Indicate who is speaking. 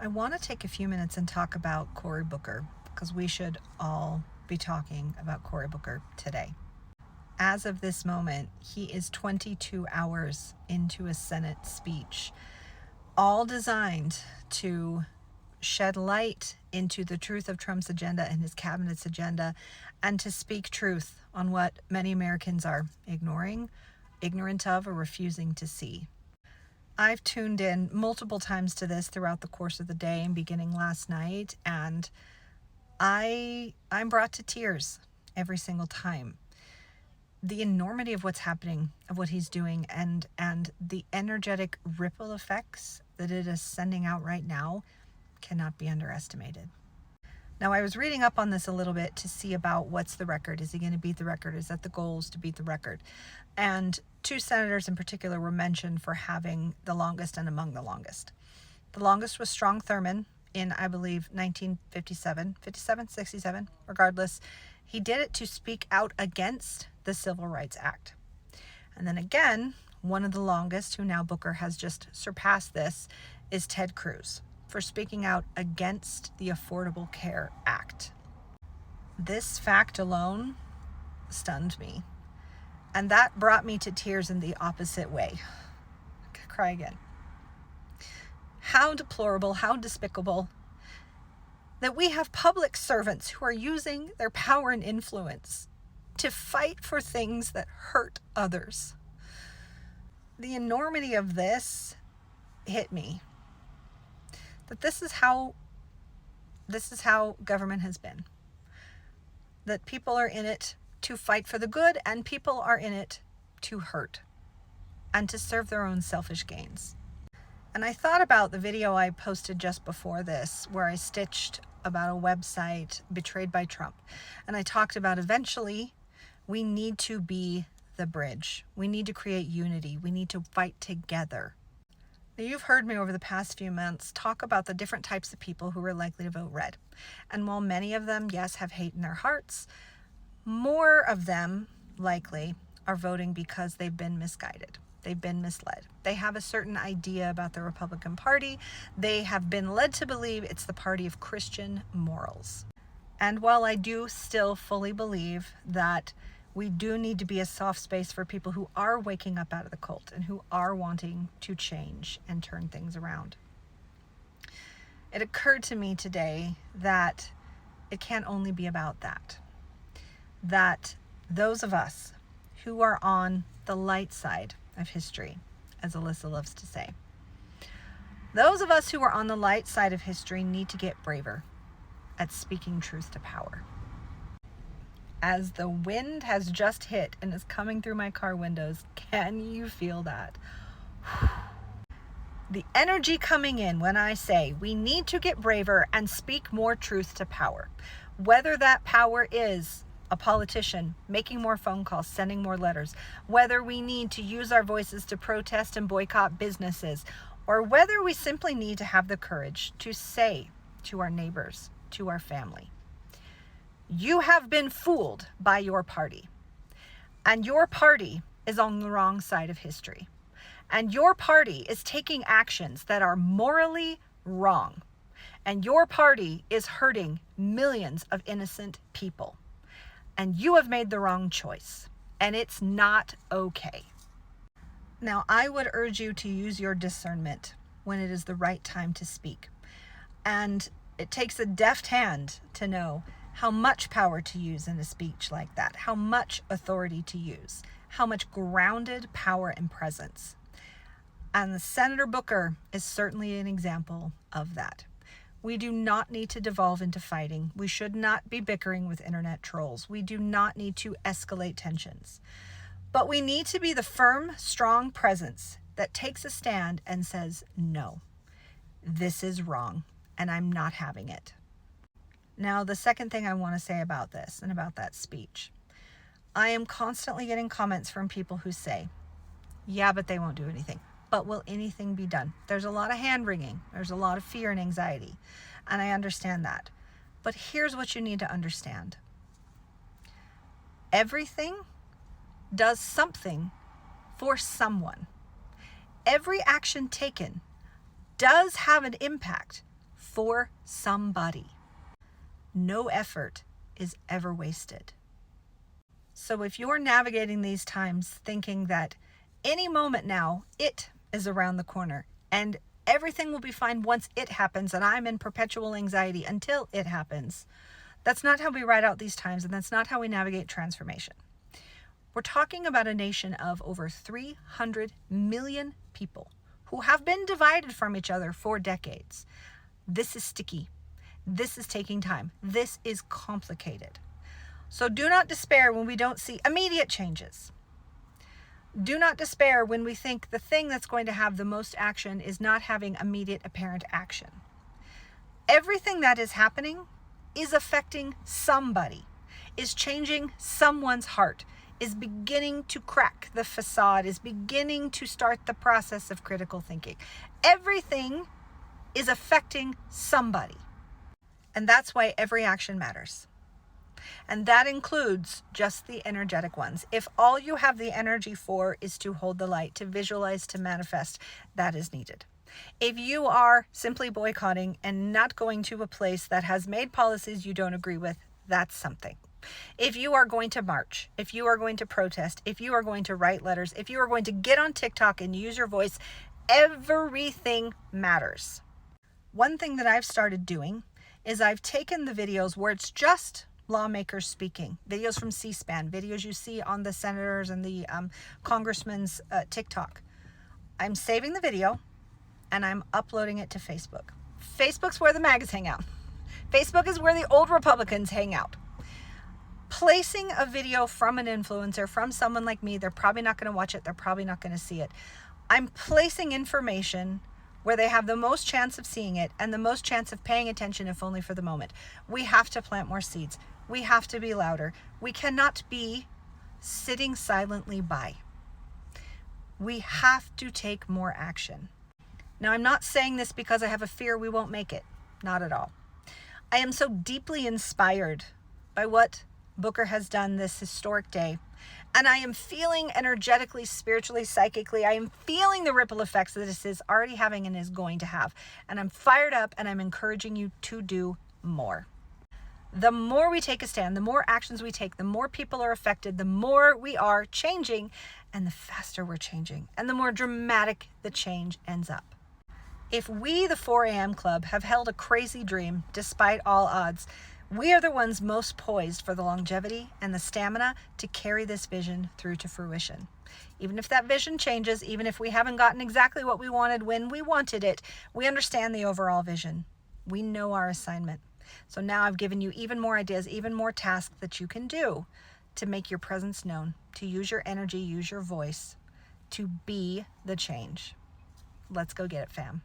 Speaker 1: I want to take a few minutes and talk about Cory Booker, because we should all be talking about Cory Booker today. As of this moment, he is 22 hours into a Senate speech, all designed to shed light into the truth of Trump's agenda and his cabinet's agenda, and to speak truth on what many Americans are ignoring, ignorant of, or refusing to see. I've tuned in multiple times to this throughout the course of the day and beginning last night, and I'm brought to tears every single time. The enormity of what's happening, of what he's doing, and the energetic ripple effects that it is sending out right now cannot be underestimated. Now, I was reading up on this a little bit to see about what's the record. Is he going to beat the record? Is that the goal, is to beat the record? And two senators in particular were mentioned for having the longest and among the longest. The longest was Strom Thurmond in, I believe, 67, regardless. He did it to speak out against the Civil Rights Act. And then again, one of the longest, who now Booker has just surpassed this, is Ted Cruz, for speaking out against the Affordable Care Act. This fact alone stunned me. And that brought me to tears in the opposite way. I could cry again. How deplorable, how despicable that we have public servants who are using their power and influence to fight for things that hurt others. The enormity of this hit me. That this is how government has been. That people are in it to fight for the good, and people are in it to hurt and to serve their own selfish gains. And I thought about the video I posted just before this, where I stitched about a website betrayed by Trump. And I talked about eventually we need to be the bridge. We need to create unity. We need to fight together. Now, you've heard me over the past few months talk about the different types of people who are likely to vote red. And while many of them, yes, have hate in their hearts, more of them likely are voting because they've been misguided. They've been misled. They have a certain idea about the Republican Party. They have been led to believe it's the party of Christian morals. And while I do still fully believe that we do need to be a soft space for people who are waking up out of the cult and who are wanting to change and turn things around, it occurred to me today that it can't only be about that. That those of us who are on the light side of history, as Alyssa loves to say, those of us who are on the light side of history need to get braver at speaking truth to power. As the wind has just hit and is coming through my car windows, can you feel that? The energy coming in when I say we need to get braver and speak more truth to power. Whether that power is a politician making more phone calls, sending more letters, whether we need to use our voices to protest and boycott businesses, or whether we simply need to have the courage to say to our neighbors, to our family, you have been fooled by your party, and your party is on the wrong side of history, and your party is taking actions that are morally wrong, and your party is hurting millions of innocent people. And you have made the wrong choice, and it's not okay. Now, I would urge you to use your discernment when it is the right time to speak. And it takes a deft hand to know how much power to use in a speech like that, how much authority to use, how much grounded power and presence. And Senator Booker is certainly an example of that. We do not need to devolve into fighting. We should not be bickering with internet trolls. We do not need to escalate tensions. But we need to be the firm, strong presence that takes a stand and says, no, this is wrong, and I'm not having it. Now, the second thing I want to say about this and about that speech, I am constantly getting comments from people who say, yeah, but they won't do anything. But will anything be done? There's a lot of hand wringing. There's a lot of fear and anxiety. And I understand that. But here's what you need to understand. Everything does something for someone. Every action taken does have an impact for somebody. No effort is ever wasted. So if you're navigating these times thinking that any moment now, it is around the corner and everything will be fine once it happens and I'm in perpetual anxiety until it happens, that's not how we ride out these times, and that's not how we navigate transformation. We're talking about a nation of over 300 million people who have been divided from each other for decades. This is sticky. This is taking time. This is complicated. So do not despair when we don't see immediate changes. Do not despair when we think the thing that's going to have the most action is not having immediate apparent action. Everything that is happening is affecting somebody, is changing someone's heart, is beginning to crack the facade, is beginning to start the process of critical thinking. Everything is affecting somebody. And that's why every action matters. And that includes just the energetic ones. If all you have the energy for is to hold the light, to visualize, to manifest, that is needed. If you are simply boycotting and not going to a place that has made policies you don't agree with, that's something. If you are going to march, if you are going to protest, if you are going to write letters, if you are going to get on TikTok and use your voice, everything matters. One thing that I've started doing is I've taken the videos where it's just lawmakers speaking, videos from C-SPAN, videos you see on the senators and the congressmen's TikTok. I'm saving the video and I'm uploading it to Facebook. Facebook's where the MAGAs hang out. Facebook is where the old Republicans hang out. Placing a video from an influencer, from someone like me, they're probably not going to watch it. They're probably not going to see it. I'm placing information where they have the most chance of seeing it and the most chance of paying attention, if only for the moment. We have to plant more seeds. We have to be louder. We cannot be sitting silently by. We have to take more action. Now, I'm not saying this because I have a fear we won't make it. Not at all. I am so deeply inspired by what Booker has done this historic day. And I am feeling energetically, spiritually, psychically, I am feeling the ripple effects that this is already having and is going to have. And I'm fired up and I'm encouraging you to do more. The more we take a stand, the more actions we take, the more people are affected, the more we are changing, and the faster we're changing, and the more dramatic the change ends up. If we, the 4 a.m. Club, have held a crazy dream despite all odds, we are the ones most poised for the longevity and the stamina to carry this vision through to fruition. Even if that vision changes, even if we haven't gotten exactly what we wanted when we wanted it, we understand the overall vision. We know our assignment. So now I've given you even more ideas, even more tasks that you can do to make your presence known, to use your energy, use your voice, to be the change. Let's go get it, fam.